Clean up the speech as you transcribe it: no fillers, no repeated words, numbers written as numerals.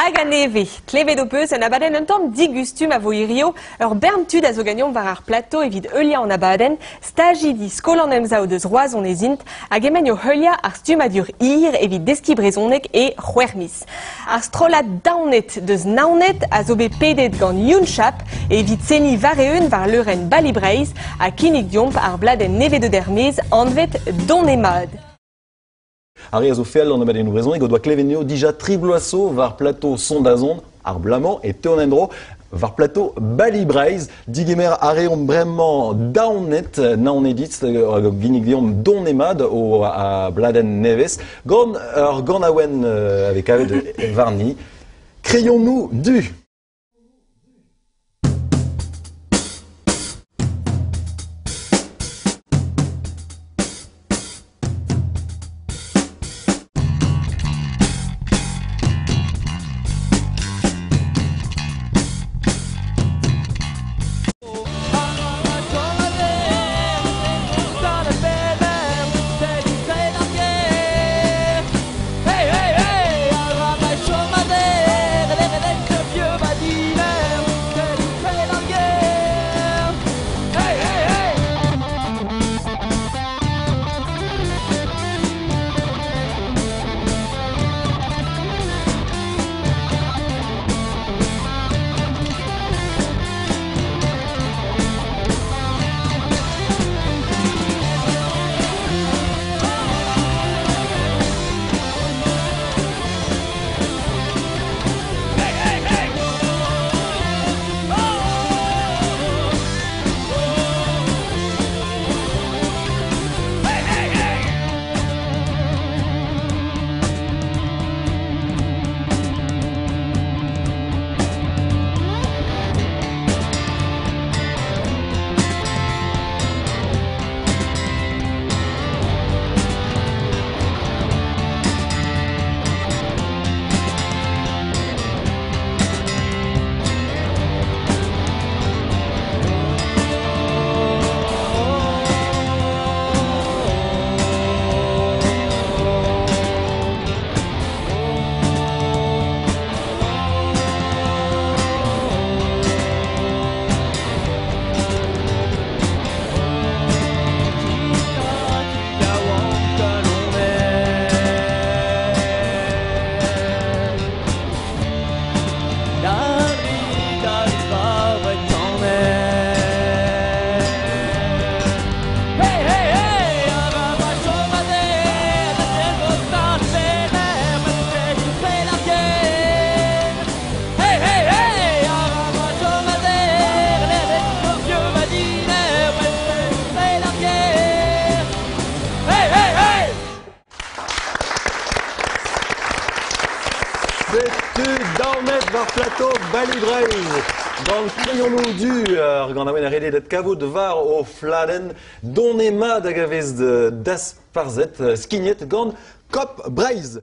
Hag a neve, klevet o peus en abaden un tamm digustum a vo irio, ur berntud a zo gagnon war ar plateau evit eulia an abaden, stagidi skolan emzao deus roazon ezint, hag emen o heulia ar stumadur ir evit deski brezonek e c'hwermis. Ar strolat daonet deus naonet a zo bet pedet gant younchap evit seni vareun war leuren balibreiz a kinnig diomp ar bladen neve de dermez anvet don emad. Ari a zo fel an abadenn brezhonek o doa klevenio dija tribloaso var plateau sondazon ar blamant et teonendro var plateau balibreiz digemer areon bremañ daonet naonedit ginnig diom don emad o a bladen nevez gant ur gant awen avec avet varni crayon-nous du. Daonet var plateau balibreiz. Gant crayon-nous du gant awen a redet kavout var o fladen don emad hag a vez das parzet skignet gant kop breiz.